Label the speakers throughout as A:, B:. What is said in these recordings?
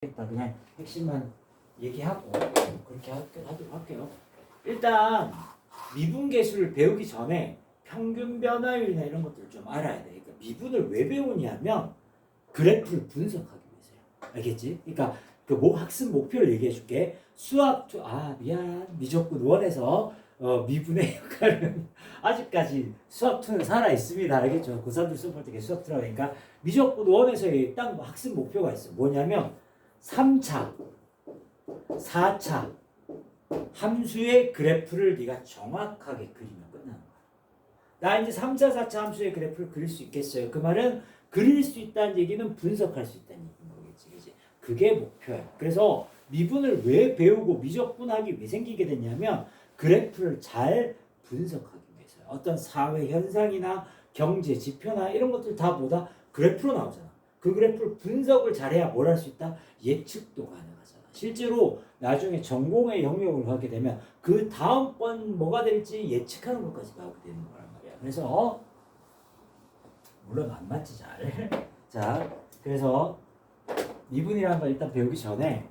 A: 그냥 핵심만 얘기하고 그렇게 하도록 할게요. 일단 미분계수를 배우기 전에 평균 변화율이나 이런 것들을 좀 알아야 돼. 그러니까 미분을 왜 배우냐면 그래프를 분석하기 위해서요. 알겠지? 그러니까 그 학습 목표를 얘기해 줄게. 수학 미안 미적분 원에서 미분의 역할은 아직까지 수학 2는 살아 있습니다. 알겠죠? 고3들 수업 볼 때 수학 들어가니까 미적분 원에서의 딱 학습 목표가 있어. 뭐냐면 3차, 4차 함수의 그래프를 네가 정확하게 그리면 끝나는 거야. 나 이제 3차, 4차 함수의 그래프를 그릴 수 있겠어요. 그 말은 그릴 수 있다는 얘기는 분석할 수 있다는 얘기인 거겠지. 그치? 그게 목표야. 그래서 미분을 왜 배우고 미적분하기 왜 생기게 됐냐면 그래프를 잘 분석하기 위해서요. 어떤 사회 현상이나 경제 지표나 이런 것들 다 보다 그래프로 나오잖아. 그 그래프를 분석을 잘해야 뭘 할 수 있다? 예측도 가능하잖아. 실제로 나중에 전공의 영역을 하게 되면 그 다음번 뭐가 될지 예측하는 것까지 나오게 되는 거란 말이야. 그래서 물론 안 맞지 잘. 자, 그래서 미분이라는 걸 일단 배우기 전에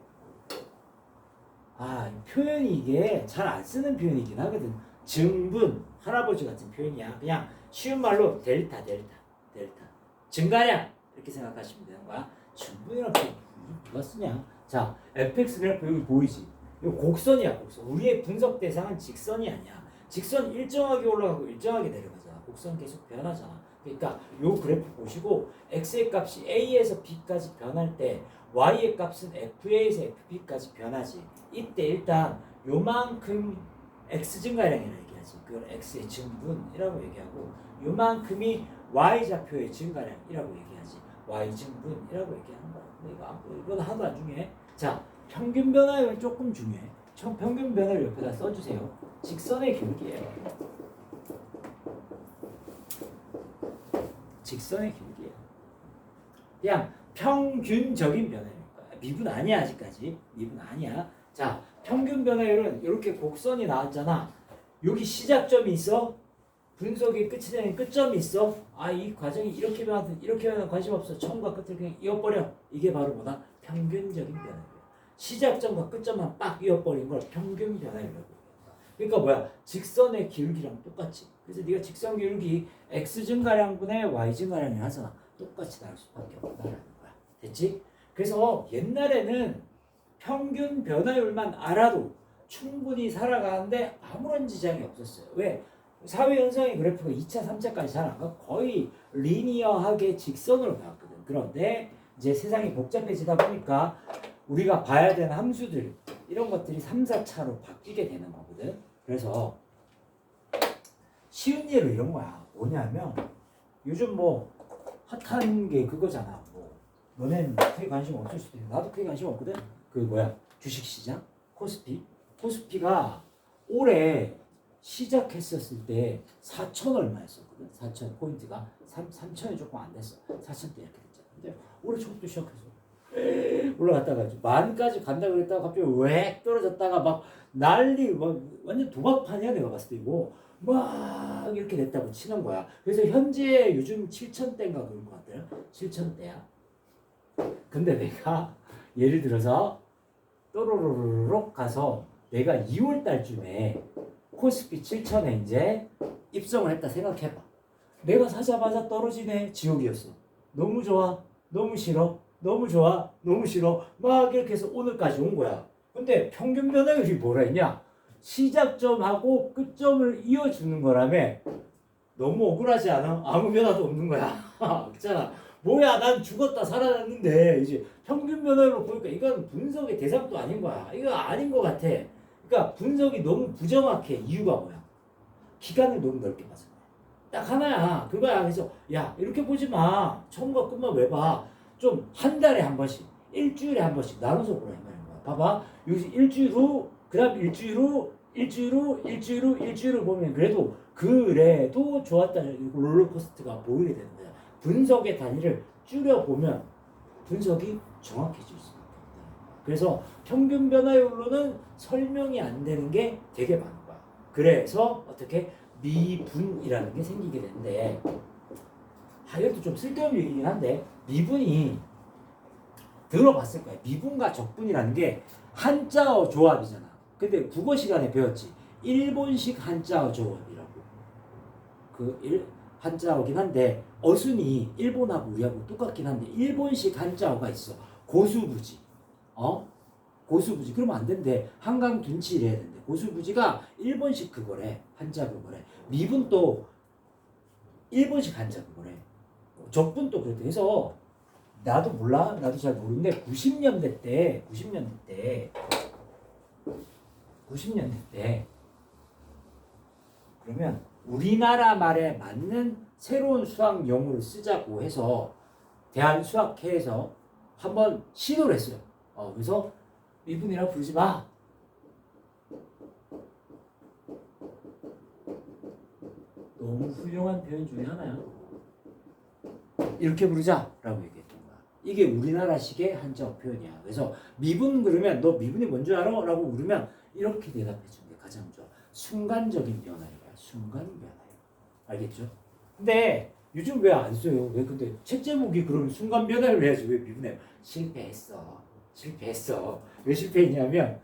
A: 표현이 이게 잘 안 쓰는 표현이긴 하거든. 증분, 할아버지 같은 표현이야. 그냥 쉬운 말로 델타. 증가량 이렇게 생각하시면 되는 거야. 증분이라는 표현 누가 쓰냐? 자, fx 그래프 여기 보이지? 이거 곡선이야, 곡선. 우리의 분석 대상은 직선이 아니야. 직선 일정하게 올라가고 일정하게 내려가잖아. 곡선 계속 변하잖아. 그러니까 요 그래프 보시고 x의 값이 a에서 b까지 변할 때 y의 값은 fa에서 fb까지 변하지. 이때 일단 요만큼 x 증가량이라고 얘기하지. 그걸 x의 증분이라고 얘기하고 요만큼이 y 좌표의 증가량이라고 얘기하지. y 증분이라고 얘기하는 거야. 근데 이건 하나도 안 중요해. 자, 평균 변화율은 조금 중요해. 평균 변화율 옆에다 써주세요. 직선의 기울기예요. 직선의 기울기예요. 그냥 평균적인 변화율. 미분 아니야 아직까지. 미분 아니야. 자, 평균 변화율은 이렇게 곡선이 나왔잖아. 여기 시작점이 있어. 분석이 끝이 되는 끝점이 있어. 이 과정이 이렇게 변하든 이렇게 변하든 관심 없어. 처음과 끝을 그냥 이어버려. 이게 바로 뭐다? 평균적인 변화율이야. 시작점과 끝점만 빡 이어버린 걸 평균 변화율이라고. 그러니까 뭐야? 직선의 기울기랑 똑같지. 그래서 네가 직선 기울기 x 증가량분의 y 증가량이 하잖아. 똑같이 나올 수밖에 없다라는 거야. 됐지? 그래서 옛날에는 평균 변화율만 알아도 충분히 살아가는데 아무런 지장이 없었어요. 왜? 사회 현상의 그래프가 2차, 3차까지 잘 안 가고 거의 리니어하게 직선으로 나왔거든. 그런데 이제 세상이 복잡해지다 보니까 우리가 봐야 되는 함수들 이런 것들이 3, 4차로 바뀌게 되는 거거든. 그래서 쉬운 예로 이런 거야. 뭐냐면 요즘 뭐 핫한 게 그거잖아. 뭐 너네는 크게 관심 없을 수도 있고 나도 크게 관심 없거든. 그 뭐야 주식시장 코스피가 올해 시작했었을 때 4천 얼마였었거든. 4천 포인트가 3천이 조금 안 됐어. 4천대 이렇게 됐잖아. 근데 올해 초부터 시작해서 올라갔다가 만까지 간다 그랬다가 갑자기 웩 떨어졌다가 막 난리 완전 도박판이야 내가 봤을 때 이거 막 이렇게 됐다고 치는 거야. 그래서 현재 요즘 7천대인가 그런 것 같아요. 7천대야. 근데 내가 예를 들어서 또로로로록 가서 내가 2월 달쯤에 코스피 7천에 이제 입성을 했다 생각해봐. 내가 사자마자 떨어지네. 지옥이었어. 너무 좋아. 너무 싫어. 너무 좋아. 너무 싫어. 막 이렇게 해서 오늘까지 온 거야. 근데 평균 변화율이 뭐라 했냐? 시작점하고 끝점을 이어주는 거라며. 너무 억울하지 않아? 아무 변화도 없는 거야. 그렇잖아. 뭐야, 난 죽었다 살아났는데 이제 평균 변화율로 보니까 이건 분석의 대상도 아닌 거야. 이거 아닌 것 같아. 그러니까 분석이 너무 부정확해. 이유가 뭐야? 기간을 너무 넓게 봐서 딱 하나야. 그거야. 그래서 야 이렇게 보지 마. 처음과 끝만 왜 봐? 좀 한 달에 한 번씩, 일주일에 한 번씩 나눠서 보라 이 말인 거야. 봐봐. 여기 일주일 후, 그다음 일주일 후, 일주일 후 보면 그래도 좋았다는 롤러코스터가 보이게 되는 거야. 분석의 단위를 줄여보면 분석이 정확해질 수 있다. 그래서 평균 변화율로는 설명이 안 되는 게 되게 많은 거야. 그래서 어떻게 미분이라는 게 생기게 되는데 이것도 좀 쓸데없는 얘기긴 한데 미분이 들어봤을 거야. 미분과 적분이라는 게 한자어 조합이잖아. 근데 국어 시간에 배웠지. 일본식 한자어 조합이라고. 한자어긴 한데 어순이 일본하고 우리하고 똑같긴 한데 일본식 한자어가 있어. 고수부지. 고수부지. 그러면 안 된대. 한강 둔치를 해야 된대. 고수부지가 일본식 그거래. 한자 그거래. 미분도 일본식 한자 그거래. 적분도 그렇대. 그래서 나도 몰라. 나도 잘 모르는데 90년대 때 그러면 우리나라 말에 맞는 새로운 수학 용어를 쓰자고 해서 대한수학회에서 한번 시도를 했어요. 그래서 미분이라고 부르지 마. 너무 훌륭한 표현 중에 하나야. 이렇게 부르자라고 얘기했던 거야. 이게 우리나라식의 한자어 표현이야. 그래서 미분 그러면 너 미분이 뭔지 알아? 라고 물으면 이렇게 대답해 주는 게 가장 좋아. 순간적인 변화야. 순간 변화야. 알겠죠? 근데 요즘 왜 안 써요? 왜 근데 책 제목이 그러면 순간 변화를 해야지 왜 미분해요? 실패했어. 왜 실패했냐면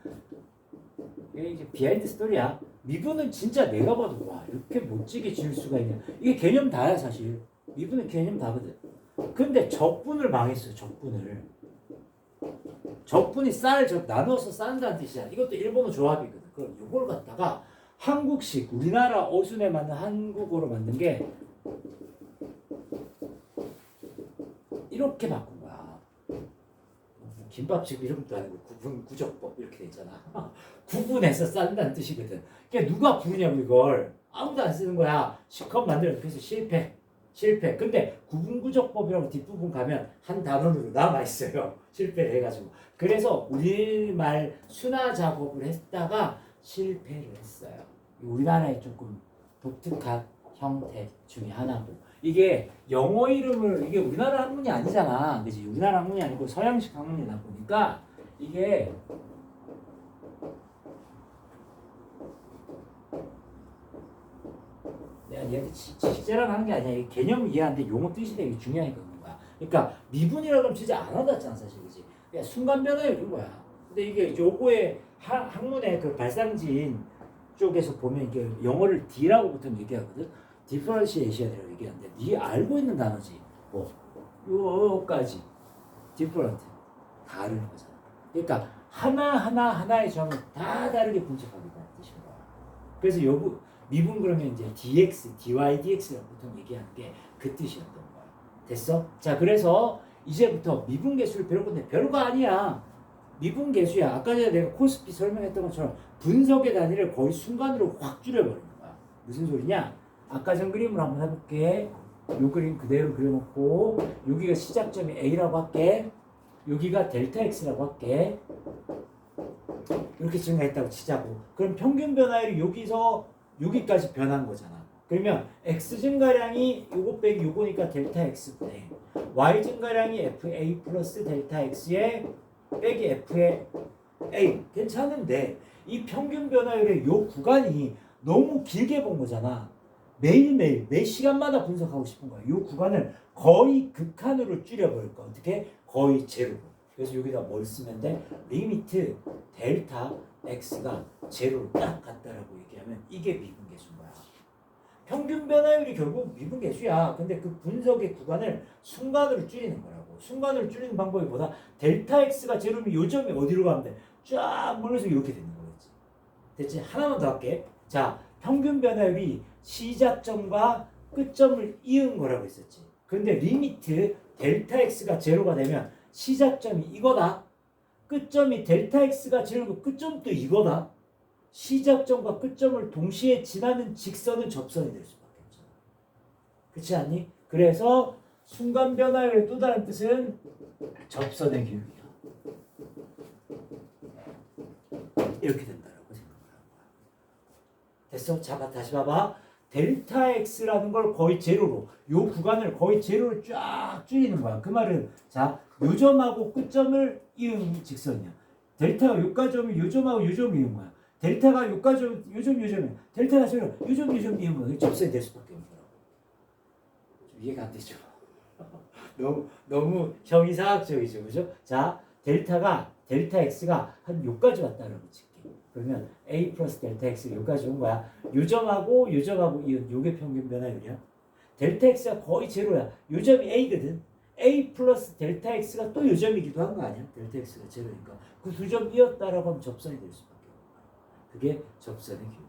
A: 이게 이제 비하인드 스토리야. 미분은 진짜 내가 봐도 와 이렇게 멋지게 지을 수가 있냐. 이게 개념 다야 사실. 미분은 개념 다거든. 근데 적분을 망했어요. 적분이 나눠서 쌓는다는 뜻이야. 이것도 일본어 조합이거든. 그럼 이걸 갖다가 한국식 우리나라 어순에 맞는 한국어로 만든 게 이렇게 바꾼 거야. 김밥집 이름도 아니고 구분구적법 이렇게 돼 있잖아. 구분해서 쌓는다는 뜻이거든. 그러니까 누가 부르냐고 이걸. 아무도 안 쓰는 거야. 시컷 만들어. 그래서 실패. 근데 구분구적법이라고 뒷부분 가면 한 단원으로 남아있어요. 실패를 해가지고. 그래서 우리말 순화 작업을 했다가 실패를 했어요. 우리나라의 조금 독특한 형태 중에 하나고. 이게 영어 이름을, 이게 우리나라 학문이 아니잖아. 그지? 우리나라 학문이 아니고 서양식 학문이다 보니까 이게 내가 얘한테 지식 자랑하는 게 아니야. 이 개념 이해하는데 용어 뜻이 되게 중요하니까 그런 거야. 그러니까 미분이라고 하면 진짜 안 와닿잖아 사실. 그지? 그냥 순간 변화에 이런 거야. 근데 이게 요거의 학문의 그 발상지인 쪽에서 보면 이게 영어를 D라고 보통 얘기하거든. 디퍼런시에이션이라고 얘기하는데 네 알고 있는 단어지. 뭐 요까지 디퍼런트 다른 거잖아. 그러니까 하나의 점을 다 다르게 분석하겠다는 뜻인 거야. 그래서 요거 미분 그러면 이제 dx, dy, dx라고 보통 얘기하는 게 그 뜻이었던 거야. 됐어? 자, 그래서 이제부터 미분계수를 배울 건데 별거 아니야. 미분계수야. 아까 전에 내가 코스피 설명했던 것처럼 분석의 단위를 거의 순간으로 확 줄여버리는 거야. 무슨 소리냐? 아까 전 그림을 한번 해볼게. 요 그림 그대로 그려놓고 여기가 시작점이 A라고 할게. 여기가 델타 X라고 할게. 이렇게 증가했다고 치자고. 그럼 평균 변화율이 여기서 여기까지 변한 거잖아. 그러면 X 증가량이 요거 빼기 요거니까 델타 X분의 Y 증가량이 FA 플러스 델타 X에 빼기 F의 A. 괜찮은데 이 평균 변화율의 요 구간이 너무 길게 본 거잖아. 매일매일 매 시간마다 분석하고 싶은 거야. 요 구간을 거의 극한으로 줄여버릴 거야. 어떻게? 거의 제로로. 그래서 여기다 뭘 쓰면 돼? 리미트 델타 X가 제로로 딱 같다라고 얘기하면 이게 미분계수인 거야. 평균 변화율이 결국 미분계수야. 근데 그 분석의 구간을 순간으로 줄이는 거라고. 순간으로 줄이는 방법이 뭐다? 델타 X가 제로면 요 점이 어디로 가면 돼? 쫙 몰려서 이렇게 되는 거겠지. 됐지? 하나만 더 할게. 자, 평균 변화율이 시작점과 끝점을 이은 거라고 했었지. 근데 리미트 델타 X가 제로가 되면 시작점이 이거다. 끝점이 델타 X가 제로고 끝점도 이거다. 시작점과 끝점을 동시에 지나는 직선은 접선이 될 수밖에 없잖아. 그렇지 않니? 그래서 순간 변화율의 또 다른 뜻은 접선의 기울기야. 이렇게 된다라고 생각을 하는 거야. 됐어? 자, 다시 봐봐. 델타 X라는 걸 거의 제로로, 요 구간을 거의 제로로 쫙 줄이는 거야. 그 말은 자, 요 점하고 끝점을 이은 직선이야. 델타가 요까지 오면 요 점하고 요 점을 이은 거야. 델타가 요까지 오면 요 점, 요 점이야. 델타가 제로, 요 점, 요 점 이은 거야. 접선이 될 수밖에 없는 거라고. 좀 이해가 안 되죠? 너무 형이상학적이죠, 그죠? 자, 델타 x가 한 요까지 왔다라고 칠게. 그러면 a 플러스 델타 x가 요까지 온 거야. 요점하고 이은 요게 평균 변화율이야. 델타 x가 거의 제로야. 요점이 a거든. a 플러스 델타 x가 또 요점이기도 한 거 아니야? 델타 x가 제로니까. 그 두 점이었다라고 하면 접선이 될 수밖에 없는 거야. 그게 접선의 기울기.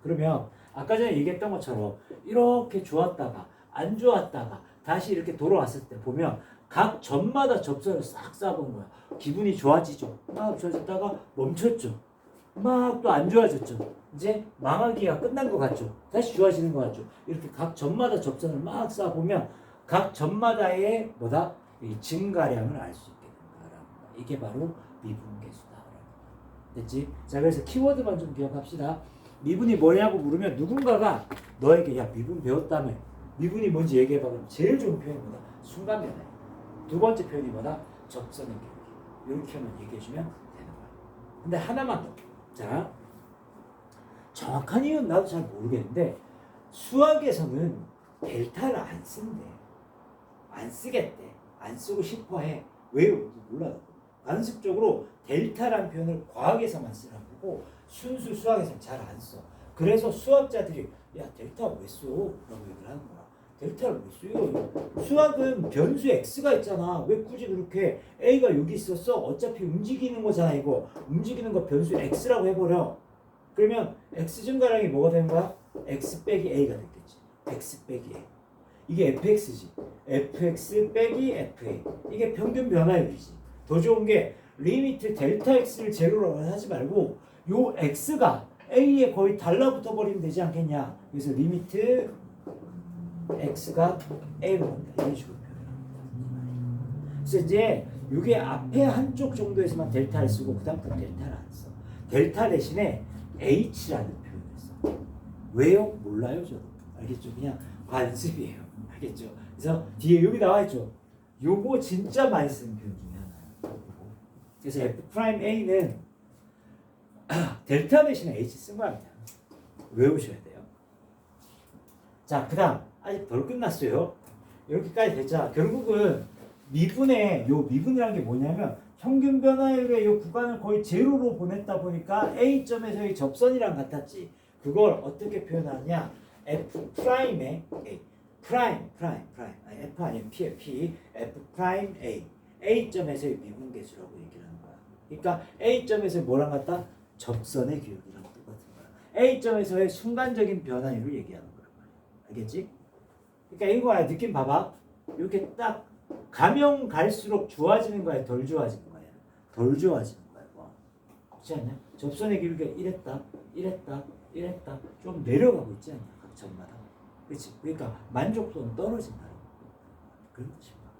A: 그러면 아까 전에 얘기했던 것처럼 이렇게 좋았다가 안 좋았다가 다시 이렇게 돌아왔을 때 보면 각 점마다 접선을 싹 쏴본 거야. 기분이 좋아지죠. 막 좋아졌다가 멈췄죠. 막 또 안 좋아졌죠. 이제 망하기가 끝난 것 같죠. 다시 좋아지는 것 같죠. 이렇게 각 점마다 접선을 막 쏴보면 각 점마다의 뭐다? 이 증가량을 알 수 있게 된다라는 거야. 이게 바로 미분계수다. 됐지? 자, 그래서 키워드만 좀 기억합시다. 미분이 뭐냐고 물으면 누군가가 너에게 야 미분 배웠다며 미분이 뭔지 얘기해봐. 그럼 제일 좋은 표현이 뭐다? 순간 변화. 두 번째 표현이 뭐다? 접선의 기울기. 이렇게 하면 얘기해주면 되는 거야. 근데 하나만 더. 자, 정확한 이유는 나도 잘 모르겠는데 수학에서는 델타를 안 쓴대. 안 쓰겠대. 안 쓰고 싶어해. 왜요? 몰라. 관습적으로 델타란 표현을 과학에서만 쓰라고 하고 순수 수학에서는 잘 안 써. 그래서 수학자들이 야 델타 왜 써? 라고 얘기를 하는 거야. 델타를 왜 써요? 수학은 변수 x가 있잖아. 왜 굳이 그렇게 a가 여기 있었어? 어차피 움직이는 거잖아. 이거 움직이는 거 변수 x라고 해버려. 그러면 x 증가량이 뭐가 되는 거야? x 빼기 a가 됐겠지. x 빼기 a. 이게 fx지. fx 빼기 fa. 이게 평균 변화율이지. 더 좋은 게 리미트 델타 x를 제로라고 하지 말고 요 x가 a에 거의 달라붙어 버리면 되지 않겠냐. 그래서 리미트 x가 a로 간다. 이런 식으로 표현합니다. 그래서 이제 이게 앞에 한쪽 정도에서만 델타를 쓰고 그 다음부터 델타를 안 써. 델타 대신에 h라는 표현을 써. 왜요? 몰라요 저도. 알겠죠? 그냥 관습이에요. 알겠죠? 그래서 뒤에 여기 나와 있죠. 요거 진짜 많이 쓰는 표현 중에 하나예요. 그래서 f'a는 델타 대신에 h 쓴 겁니다. 외우셔야 돼요. 자, 그 다음 아직 덜 끝났어요. 이렇게까지 됐잖아. 결국은 미분이라는 게 뭐냐면 평균 변화율의 이 구간을 거의 제로로 보냈다 보니까 A점에서의 접선이랑 같았지. 그걸 어떻게 표현하냐? F'의 A. 프라임. 아니, F 아니면 P의 P. F'A. A점에서의 미분계수라고 얘기를 하는 거야. 그러니까 A점에서 뭐랑 같다? 접선의 기울기랑 똑같은 거야. A점에서의 순간적인 변화율을 얘기하는 거란 말이야. 알겠지? 그러니까 이거야. 느낌 봐봐. 이렇게 딱 가면 갈수록 좋아지는 거야? 덜 좋아지는 거야? 덜 좋아지는 거야. 뭐. 그렇지 않냐? 접선의 기울기가 이랬다. 좀 내려가고 있지 않냐? 각 점마다. 그렇지? 그러니까 만족도는 떨어진다. 그런 뜻입니다.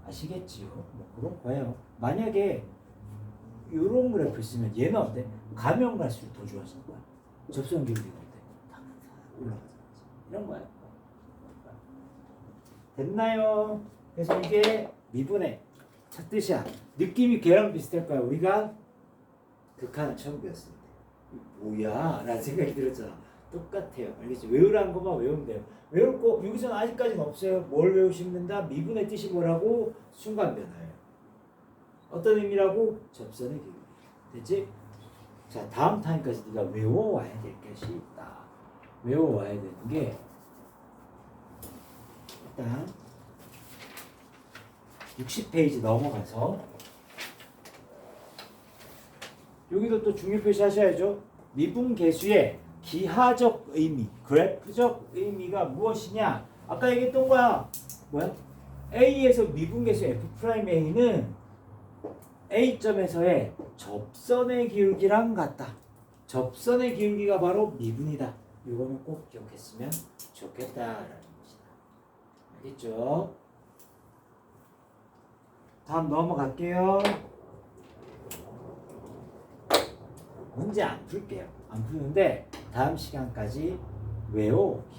A: 아시겠지요? 뭐 그런 거예요. 만약에 이런 그래프 있으면 얘는 어때? 가면 갈수록 더 좋아지는 거야. 접선 기울기가 어때? 다 올라가잖아. 이런 거야. 됐나요? 그래서 이게 미분의 첫 뜻이야. 느낌이 걔랑 비슷할 거야. 우리가 극한을 처음 배웠을 때. 뭐야? 라는 생각이 들었잖아. 똑같아요. 알겠지? 외우라는 것만 외우면 돼요. 외울 거 여기서는 아직까지는 없어요. 뭘 외우시는다? 미분의 뜻이 뭐라고? 순간 변화예요. 어떤 의미라고? 접선의 기울기. 됐지? 자, 다음 타임까지 네가 외워와야 될 것이 있다. 외워와야 되는 게 일단 60페이지 넘어가서 여기도 또 중요 표시하셔야죠. 미분계수의 기하적 의미, 그래프적 의미가 무엇이냐? 아까 얘기했던 거야. 뭐야? A에서 미분계수 F'A는 A점에서의 접선의 기울기랑 같다. 접선의 기울기가 바로 미분이다. 이거는 꼭 기억했으면 좋겠다라는 것이다. 알겠죠? 다음 넘어갈게요. 문제 안 풀게요. 안 푸는데 다음 시간까지 외워오기.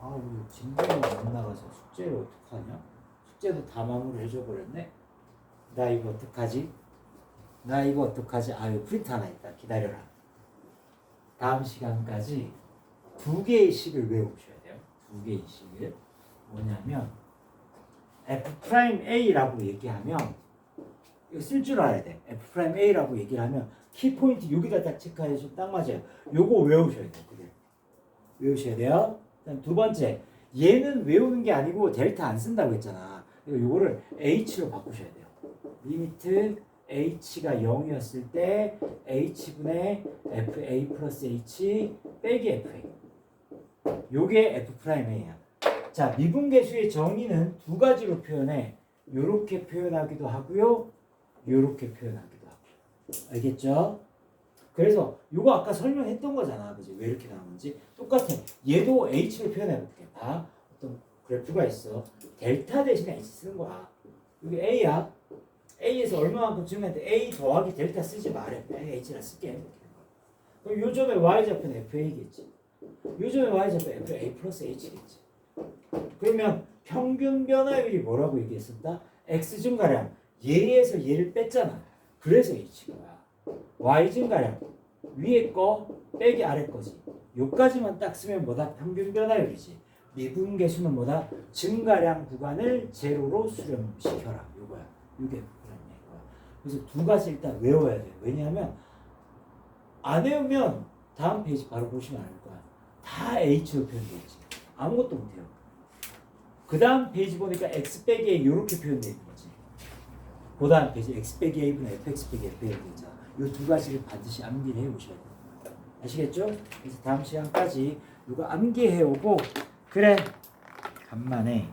A: 아우 진도는 못 나가서 숙제를 어떡하냐? 숙제도 다 마무리 해줘버렸네. 나 이거 어떡하지? 아유 프린트 하나 있다. 기다려라. 다음 시간까지 2개의 식을 외우셔야 돼요. 2개의 식을. 뭐냐면 F'A라고 얘기하면 이거 쓸 줄 알아야 돼. F'A라고 얘기를 하면 키포인트 여기다 딱 체크하시면 딱 맞아요. 요거 외우셔야 돼요. 그대로. 외우셔야 돼요. 그다음 두 번째, 얘는 외우는 게 아니고 델타 안 쓴다고 했잖아. 요거를 H로 바꾸셔야 돼요. 리미트 H가 0이었을 때 H분의 FA 플러스 H 빼기 FA. 요게 F'A야. 자, 미분계수의 정의는 두 가지로 표현해. 요렇게 표현하기도 하고요. 요렇게 표현하기도 하고요. 알겠죠? 그래서 요거 아까 설명했던 거잖아. 그지? 왜 이렇게 나오는지. 똑같아. 얘도 H로 표현해 볼게. 봐. 어떤 그래프가 있어. 델타 대신에 H 쓰는 거야. 여기 A야. A에서 얼마만큼 증가했는데 A 더하기 델타 쓰지 말해. H라 쓸게. 그럼 요점의 Y좌표는 FA겠지. 요점의 Y좌표 FA 플러스 H겠지. 그러면 평균 변화율이 뭐라고 얘기했었다? X 증가량. 얘에서 얘를 뺐잖아. 그래서 H가 Y 증가량. 위에 거 빼기 아래 거지. 요까지만 딱 쓰면 뭐다? 평균 변화율이지. 미분계수는 뭐다? 증가량 구간을 제로로 수렴시켜라. 요거야. 요게 그런 얘기야. 그래서 두 가지 일단 외워야 돼. 왜냐하면 안 외우면 다음 페이지 바로 보시면 알 거야. 다 H로 표현되어 있지. 아무것도 못해요. 그 다음 페이지 보니까 X 빼기 A 이렇게 표현되어 있는 거지. 그 다음 페이지 X 빼기 A분의 FX 빼기 FA가 있잖아. 이 두 가지를 반드시 암기를 해오셔야 돼요. 아시겠죠? 그래서 다음 시간까지 이거 암기해오고 그래 간만에